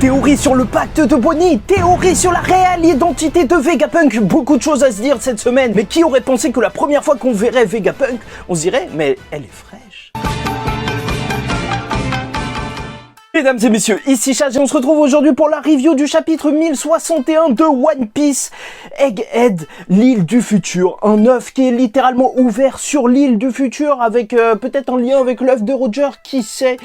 Théorie sur le pacte de Bonnie, théorie sur la réelle identité de Vegapunk, beaucoup de choses à se dire cette semaine. Mais qui aurait pensé que la première fois qu'on verrait Vegapunk, on se dirait mais elle est fraîche. Mesdames et messieurs, ici Chad et on se retrouve aujourd'hui pour la review du chapitre 1061 de One Piece, Egghead, l'île du futur. Un œuf qui est littéralement ouvert sur l'île du futur avec peut-être un lien avec l'œuf de Roger, qui sait,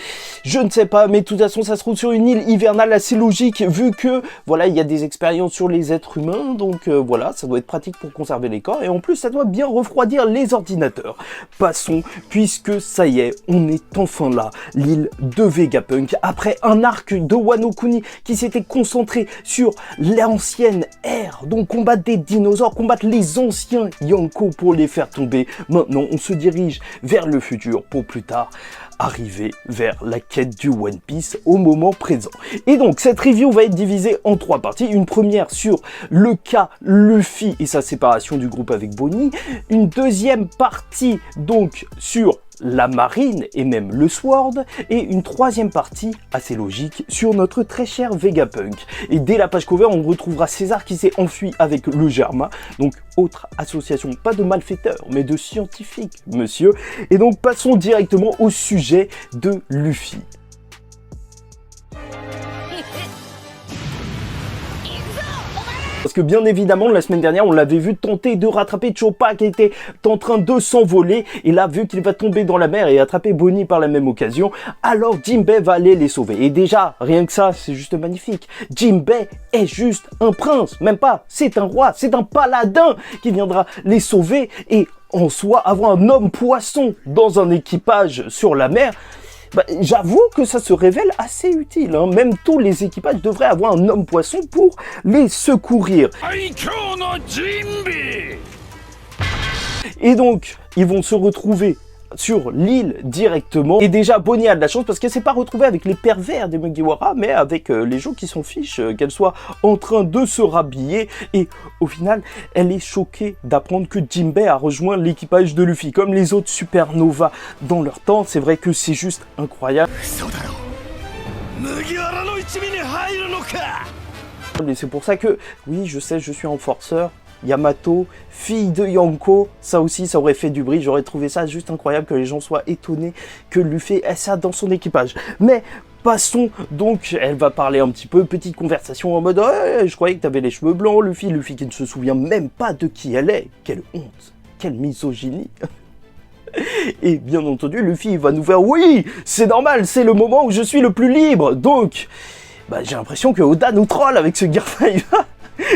je ne sais pas, mais de toute façon ça se trouve sur une île hivernale assez logique vu que, voilà, il y a des expériences sur les êtres humains, donc voilà, ça doit être pratique pour conserver les corps et en plus ça doit bien refroidir les ordinateurs. Passons, puisque ça y est, on est enfin là, l'île de Vegapunk. Après un arc de Wano Kuni qui s'était concentré sur l'ancienne ère, donc combattre des dinosaures, combattre les anciens Yonko pour les faire tomber, maintenant on se dirige vers le futur pour plus tard arriver vers la quête du One Piece au moment présent. Et donc cette review va être divisée en trois parties. Une première sur le cas Luffy et sa séparation du groupe avec Bonnie. Une deuxième partie donc sur la marine et même le Sword, et une troisième partie assez logique sur notre très cher Vegapunk. Et dès la page cover, on retrouvera César qui s'est enfui avec le Germain, donc autre association, pas de malfaiteurs, mais de scientifiques, monsieur. Et donc passons directement au sujet de Luffy. Parce que bien évidemment, la semaine dernière, on l'avait vu tenter de rattraper Choppa qui était en train de s'envoler. Et là, vu qu'il va tomber dans la mer et attraper Bonnie par la même occasion, alors Jinbei va aller les sauver. Et déjà, rien que ça, c'est juste magnifique. Jinbei est juste un prince, même pas, c'est un roi, c'est un paladin qui viendra les sauver. Et en soi, avoir un homme poisson dans un équipage sur la mer, bah, j'avoue que ça se révèle assez utile, hein. Même tous les équipages devraient avoir un homme poisson pour les secourir. Et donc, ils vont se retrouver sur l'île directement. Et déjà, Bonnie a de la chance parce qu'elle s'est pas retrouvée avec les pervers des Mugiwara, mais avec les gens qui s'en fichent qu'elle soit en train de se rhabiller. Et au final, elle est choquée d'apprendre que Jinbei a rejoint l'équipage de Luffy. Comme les autres Supernova dans leur temps, c'est vrai que c'est juste incroyable. Et c'est pour ça que, oui, je sais, je suis un forceur. Yamato, fille de Yonko, ça aussi, ça aurait fait du bruit. J'aurais trouvé ça juste incroyable que les gens soient étonnés que Luffy ait ça dans son équipage. Mais passons donc, elle va parler un petit peu, petite conversation en mode hey, je croyais que t'avais les cheveux blancs, Luffy qui ne se souvient même pas de qui elle est. Quelle honte, quelle misogynie. Et bien entendu, Luffy va nous faire oui, c'est normal, c'est le moment où je suis le plus libre. Donc, bah, j'ai l'impression que Oda nous troll avec ce Gear 5.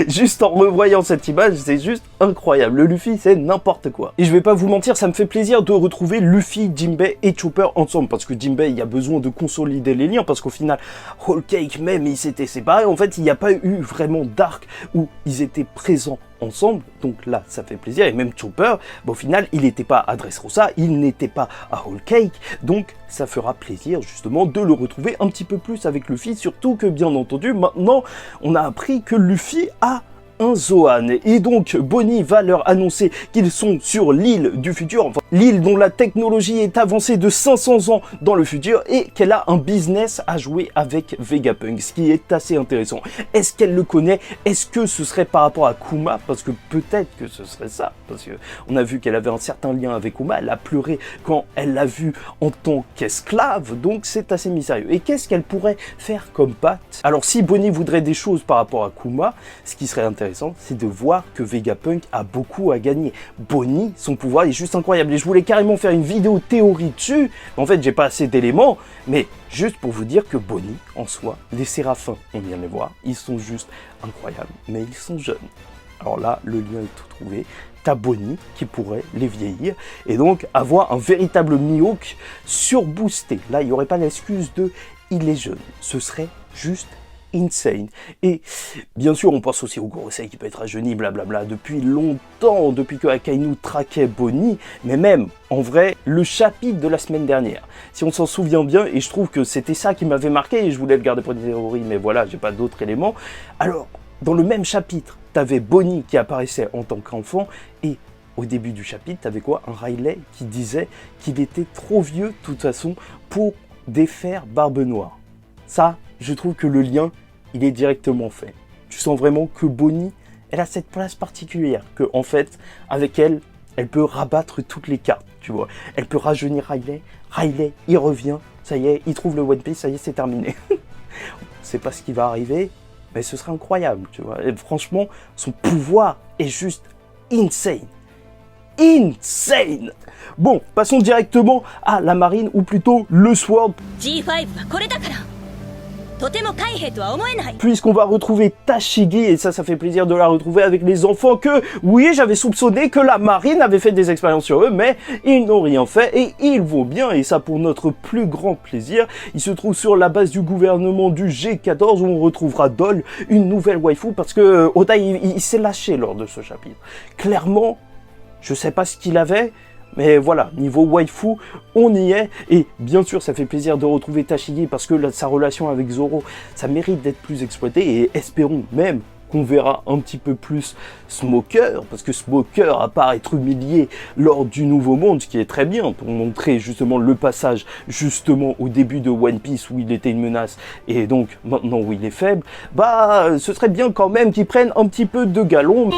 Juste en revoyant cette image, c'est juste incroyable. Le Luffy, c'est n'importe quoi. Et je vais pas vous mentir, ça me fait plaisir de retrouver Luffy, Jinbei et Chopper ensemble. Parce que Jinbei, il y a besoin de consolider les liens. Parce qu'au final, Whole Cake même, ils s'étaient séparés. En fait, il n'y a pas eu vraiment d'arc où ils étaient présents ensemble, donc là ça fait plaisir. Et même Chopper, bah, au final il n'était pas à Dressrosa, il n'était pas à Whole Cake, donc ça fera plaisir justement de le retrouver un petit peu plus avec Luffy, surtout que bien entendu maintenant on a appris que Luffy a un Zoan. Et donc Bonnie va leur annoncer qu'ils sont sur l'île du futur, enfin l'île dont la technologie est avancée de 500 ans dans le futur et qu'elle a un business à jouer avec Vegapunk, ce qui est assez intéressant. Est-ce qu'elle le connaît? Est-ce que ce serait par rapport à Kuma? Parce que peut-être que ce serait ça, parce que on a vu qu'elle avait un certain lien avec Kuma, elle a pleuré quand elle l'a vu en tant qu'esclave, donc c'est assez mystérieux. Et qu'est-ce qu'elle pourrait faire comme pacte? Alors si Bonnie voudrait des choses par rapport à Kuma, ce qui serait intéressant, c'est de voir que Vegapunk a beaucoup à gagner. Bonnie, son pouvoir est juste incroyable. Et je voulais carrément faire une vidéo théorie dessus. En fait, j'ai pas assez d'éléments, mais juste pour vous dire que Bonnie, en soi, les séraphins, on vient les voir, ils sont juste incroyables, mais ils sont jeunes. Alors là, le lien est tout trouvé. T'as Bonnie qui pourrait les vieillir et donc avoir un véritable Mihawk surboosté. Là, il n'y aurait pas l'excuse de il est jeune. Ce serait juste insane. Et bien sûr, on pense aussi au Gorosei qui peut être rajeuni, blablabla, depuis longtemps, depuis que Akainu traquait Bonnie, mais même, en vrai, le chapitre de la semaine dernière, si on s'en souvient bien, et je trouve que c'était ça qui m'avait marqué, et je voulais le garder pour une théorie, mais voilà, j'ai pas d'autres éléments. Alors, dans le même chapitre, t'avais Bonnie qui apparaissait en tant qu'enfant, et au début du chapitre, t'avais quoi? Un Riley qui disait qu'il était trop vieux, de toute façon, pour défaire Barbe Noire. Ça, je trouve que le lien il est directement fait. Tu sens vraiment que Bonnie, elle a cette place particulière, que en fait, avec elle, elle peut rabattre toutes les cartes, tu vois. Elle peut rajeunir Riley, Riley, il revient, ça y est, il trouve le One Piece, ça y est, c'est terminé. C'est pas ce qui va arriver, mais ce serait incroyable, tu vois. Et franchement, son pouvoir est juste insane. Insane! Bon, passons directement à la marine, ou plutôt le Sword. Puisqu'on va retrouver Tashigi, et ça fait plaisir de la retrouver avec les enfants que, oui, j'avais soupçonné que la marine avait fait des expériences sur eux, mais ils n'ont rien fait et ils vont bien, et ça pour notre plus grand plaisir. Il se trouve sur la base du gouvernement du G14 où on retrouvera Doll, une nouvelle waifu, parce que Oda il s'est lâché lors de ce chapitre. Clairement, je sais pas ce qu'il avait, mais voilà, niveau waifu, on y est. Et bien sûr, ça fait plaisir de retrouver Tashigi parce que sa relation avec Zoro, ça mérite d'être plus exploité. Et espérons même qu'on verra un petit peu plus Smoker, parce que Smoker, à part être humilié lors du Nouveau Monde, ce qui est très bien pour montrer justement le passage justement au début de One Piece où il était une menace et donc maintenant où il est faible, bah ce serait bien quand même qu'il prenne un petit peu de galon.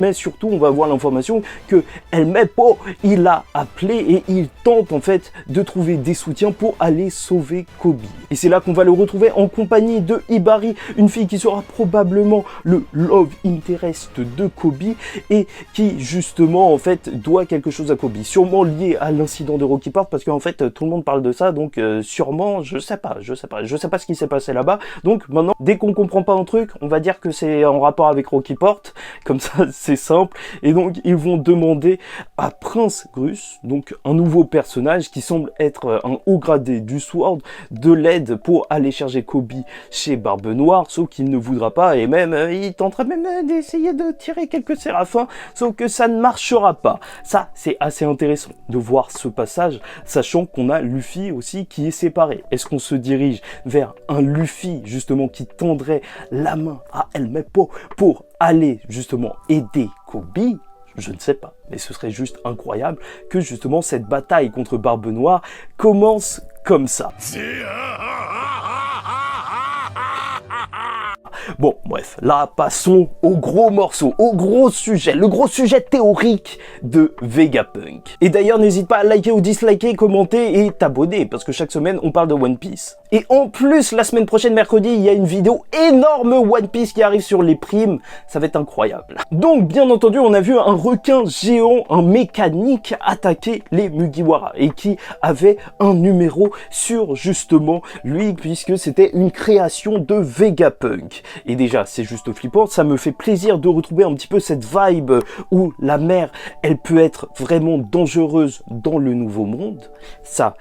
Mais surtout, on va voir l'information que El Meppo, il a appelé et il tente en fait de trouver des soutiens pour aller sauver Koby. Et c'est là qu'on va le retrouver en compagnie de Hibari, une fille qui sera probablement le love interest de Koby et qui justement en fait doit quelque chose à Koby, sûrement lié à l'incident de Rocky Port, parce qu'en fait tout le monde parle de ça, donc sûrement, je sais pas ce qui s'est passé là-bas. Donc maintenant, dès qu'on comprend pas un truc, on va dire que c'est en rapport avec Rocky Port, comme ça c'est simple. Et donc ils vont demander à Prince Grus, donc un nouveau personnage qui semble être un haut gradé du Sword, de l'aide pour aller chercher Koby chez Barbe Noire, sauf qu'il ne voudra pas, et même il tentera même d'essayer de tirer quelques séraphins, sauf que ça ne marchera pas. Ça, c'est assez intéressant de voir ce passage, sachant qu'on a Luffy aussi qui est séparé. Est-ce qu'on se dirige vers un Luffy justement qui tendrait la main à El Meppo pour aller justement aider Koby? Je ne sais pas, mais ce serait juste incroyable que justement cette bataille contre Barbe Noire commence comme ça. Bon, bref, là, passons au gros morceau, au gros sujet, le gros sujet théorique de Vegapunk. Et d'ailleurs, n'hésite pas à liker ou disliker, commenter et t'abonner, parce que chaque semaine, on parle de One Piece. Et en plus, la semaine prochaine, mercredi, il y a une vidéo énorme One Piece qui arrive sur les primes. Ça va être incroyable. Donc, bien entendu, on a vu un requin géant, un mécanique, attaquer les Mugiwara, et qui avait un numéro sur, justement, lui, puisque c'était une création de Vegapunk. Et déjà, c'est juste flippant, ça me fait plaisir de retrouver un petit peu cette vibe où la mer, elle peut être vraiment dangereuse dans le Nouveau Monde. Ça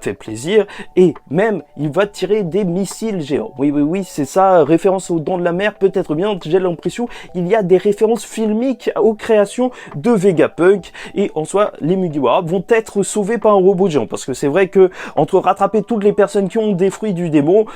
fait plaisir. Et même, il va tirer des missiles géants. Oui, c'est ça, référence aux Dents de la Mer, peut-être bien, j'ai l'impression, il y a des références filmiques aux créations de Vegapunk. Et en soi, les Mugiwara vont être sauvés par un robot géant. Parce que c'est vrai que, entre rattraper toutes les personnes qui ont des fruits du démon,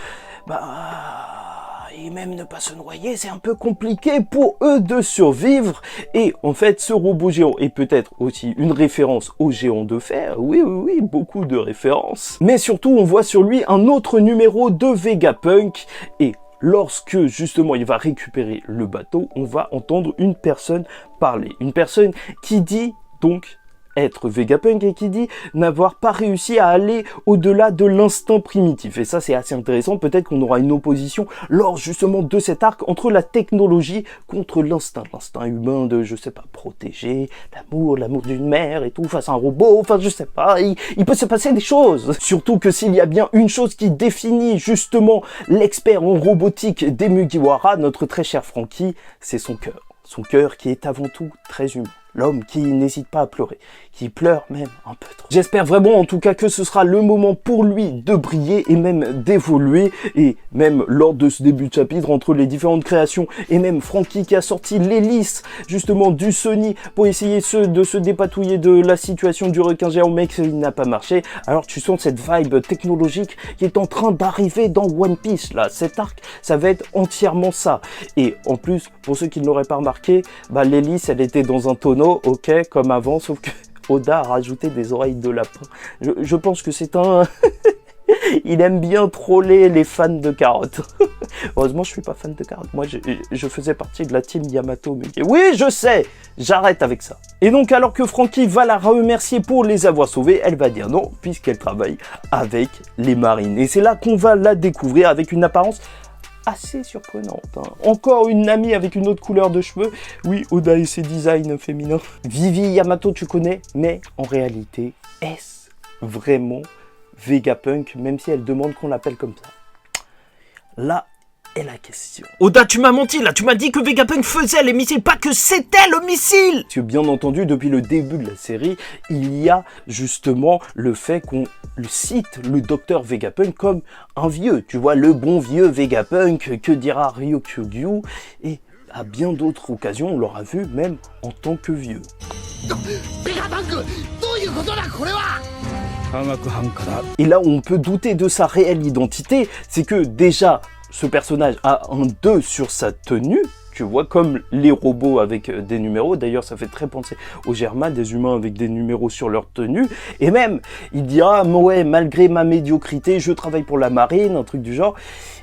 et même ne pas se noyer, c'est un peu compliqué pour eux de survivre. Et en fait, ce robot géant est peut-être aussi une référence au géant de fer. Oui, beaucoup de références. Mais surtout, on voit sur lui un autre numéro de Vegapunk. Et lorsque, justement, il va récupérer le bateau, on va entendre une personne parler. Une personne qui dit, donc, être Vegapunk et qui dit n'avoir pas réussi à aller au-delà de l'instinct primitif. Et ça, c'est assez intéressant. Peut-être qu'on aura une opposition lors justement de cet arc entre la technologie contre l'instinct humain de, je sais pas, protéger, l'amour d'une mère et tout, face à un robot, enfin, je sais pas, il peut se passer des choses. Surtout que s'il y a bien une chose qui définit justement l'expert en robotique des Mugiwara, notre très cher Franky, c'est son cœur. Son cœur qui est avant tout très humain. L'homme qui n'hésite pas à pleurer, qui pleure même un peu trop. J'espère vraiment en tout cas que ce sera le moment pour lui de briller et même d'évoluer. Et même lors de ce début de chapitre, entre les différentes créations et même Franky qui a sorti l'hélice justement du Sony pour essayer de se dépatouiller de la situation du requin géant, mais qu'il n'a pas marché. Alors tu sens cette vibe technologique qui est en train d'arriver dans One Piece. Là, cet arc, ça va être entièrement ça. Et en plus, pour ceux qui ne l'auraient pas remarqué, l'hélice, elle était dans un tonneau. Ok, comme avant, sauf que Oda a rajouté des oreilles de lapin. Je pense que c'est un... Il aime bien troller les fans de carottes. Heureusement, je suis pas fan de carottes. Moi, je faisais partie de la team Yamato. Mais... Oui, je sais. J'arrête avec ça. Et donc, alors que Franky va la remercier pour les avoir sauvés, elle va dire non, puisqu'elle travaille avec les marines. Et c'est là qu'on va la découvrir avec une apparence assez surprenante. Hein. Encore une amie avec une autre couleur de cheveux. Oui, Oda et ses designs féminins. Vivi Yamato, tu connais, mais en réalité, est-ce vraiment Vegapunk, même si elle demande qu'on l'appelle comme ça? Là est la question. Oda, tu m'as menti là, tu m'as dit que Vegapunk faisait les missiles, pas que c'était le missile! Parce que bien entendu, depuis le début de la série, il y a justement le fait qu'on cite le docteur Vegapunk comme un vieux. Tu vois, le bon vieux Vegapunk, que dira Ryokugyu, et à bien d'autres occasions, on l'aura vu même en tant que vieux. Et là où on peut douter de sa réelle identité, c'est que déjà, ce personnage a un 2 sur sa tenue, tu vois, comme les robots avec des numéros. D'ailleurs, ça fait très penser aux Germains, des humains avec des numéros sur leur tenue. Et même, il dira, ouais, malgré ma médiocrité, je travaille pour la marine, un truc du genre.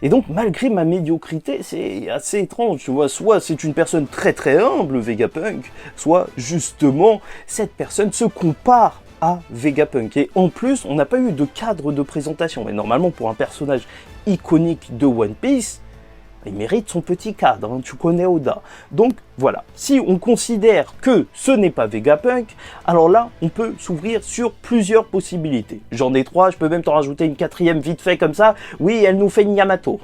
Et donc, malgré ma médiocrité, c'est assez étrange, tu vois. Soit c'est une personne très très humble, Vegapunk, soit justement, cette personne se compare à Vegapunk. Et en plus, on n'a pas eu de cadre de présentation. Mais normalement, pour un personnage iconique de One Piece, il mérite son petit cadre, hein, tu connais Oda. Donc voilà, si on considère que ce n'est pas Vegapunk, alors là, on peut s'ouvrir sur plusieurs possibilités. J'en ai 3, je peux même t'en rajouter une 4e vite fait comme ça. Oui, elle nous fait une Yamato.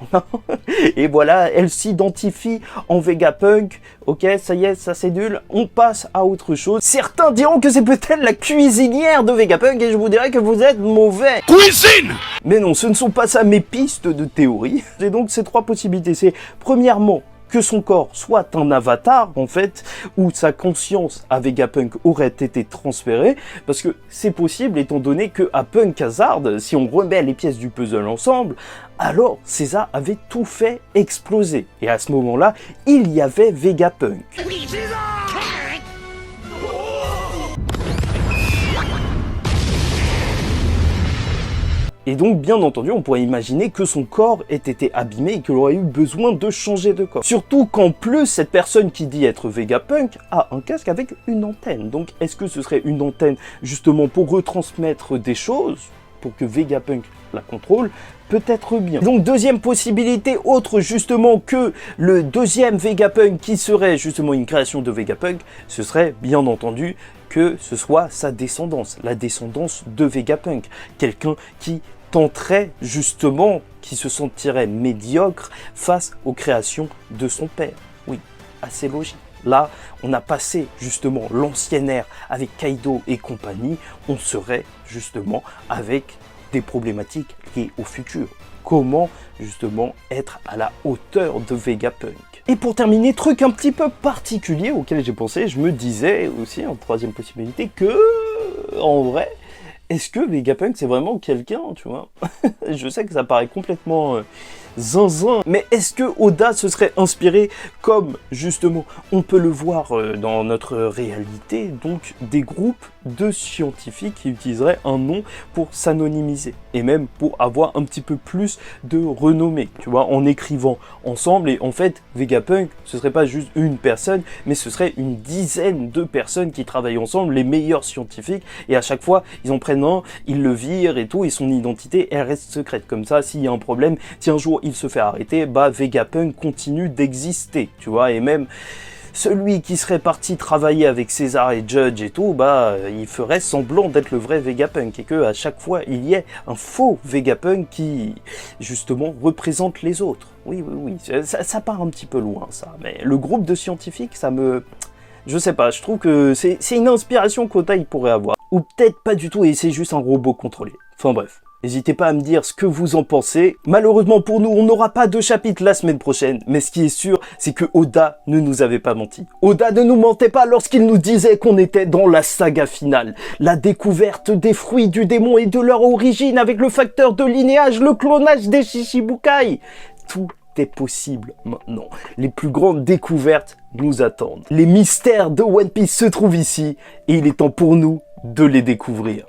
Et voilà, elle s'identifie en Vegapunk. Ok, ça y est, ça c'est nul. On passe à autre chose. Certains diront que c'est peut-être la cuisinière de Vegapunk et je vous dirais que vous êtes mauvais. Cuisine! Mais non, ce ne sont pas ça mes pistes de théorie. J'ai donc ces 3 possibilités. C'est premièrement que son corps soit un avatar, en fait, où sa conscience à Vegapunk aurait été transférée, parce que c'est possible étant donné que à Punk Hazard, si on remet les pièces du puzzle ensemble, alors César avait tout fait exploser. Et à ce moment-là, il y avait Vegapunk. Et donc, bien entendu, on pourrait imaginer que son corps ait été abîmé et qu'il aurait eu besoin de changer de corps. Surtout qu'en plus, cette personne qui dit être Vegapunk a un casque avec une antenne. Donc, est-ce que ce serait une antenne justement pour retransmettre des choses, pour que Vegapunk la contrôle? Peut-être bien. Donc, deuxième possibilité, autre justement que le deuxième Vegapunk qui serait justement une création de Vegapunk, ce serait bien entendu que ce soit sa descendance, la descendance de Vegapunk. Quelqu'un qui tenterait justement, qui se sentirait médiocre face aux créations de son père. Oui, assez logique. Là, on a passé justement l'ancienne ère avec Kaido et compagnie, on serait justement avec des problématiques liées au futur. Comment justement être à la hauteur de Vegapunk. Et pour terminer, truc un petit peu particulier auquel j'ai pensé, je me disais aussi en 3e possibilité que, en vrai, est-ce que Vegapunk c'est vraiment quelqu'un, tu vois? Je sais que ça paraît complètement zinzin, mais est-ce que Oda se serait inspiré, comme justement on peut le voir dans notre réalité, donc des groupes de scientifiques qui utiliseraient un nom pour s'anonymiser et même pour avoir un petit peu plus de renommée, tu vois, en écrivant ensemble. Et en fait, Vegapunk, ce serait pas juste une personne, mais ce serait une dizaine de personnes qui travaillent ensemble, les meilleurs scientifiques, et à chaque fois, ils en prennent un, ils le virent et tout, et son identité, elle reste secrète. Comme ça, s'il y a un problème, si un jour il se fait arrêter, bah Vegapunk continue d'exister, tu vois, et même celui qui serait parti travailler avec César et Judge et tout, bah il ferait semblant d'être le vrai Vegapunk et que à chaque fois il y ait un faux Vegapunk qui justement représente les autres. Oui, ça part un petit peu loin ça, mais le groupe de scientifiques, ça me... Je sais pas, je trouve que c'est une inspiration qu'Oda il pourrait avoir. Ou peut-être pas du tout et c'est juste un robot contrôlé. Enfin bref. N'hésitez pas à me dire ce que vous en pensez. Malheureusement pour nous, on n'aura pas de chapitre la semaine prochaine. Mais ce qui est sûr, c'est que Oda ne nous avait pas menti. Oda ne nous mentait pas lorsqu'il nous disait qu'on était dans la saga finale. La découverte des fruits du démon et de leur origine avec le facteur de linéage, le clonage des Shichibukai. Tout est possible maintenant. Les plus grandes découvertes nous attendent. Les mystères de One Piece se trouvent ici et il est temps pour nous de les découvrir.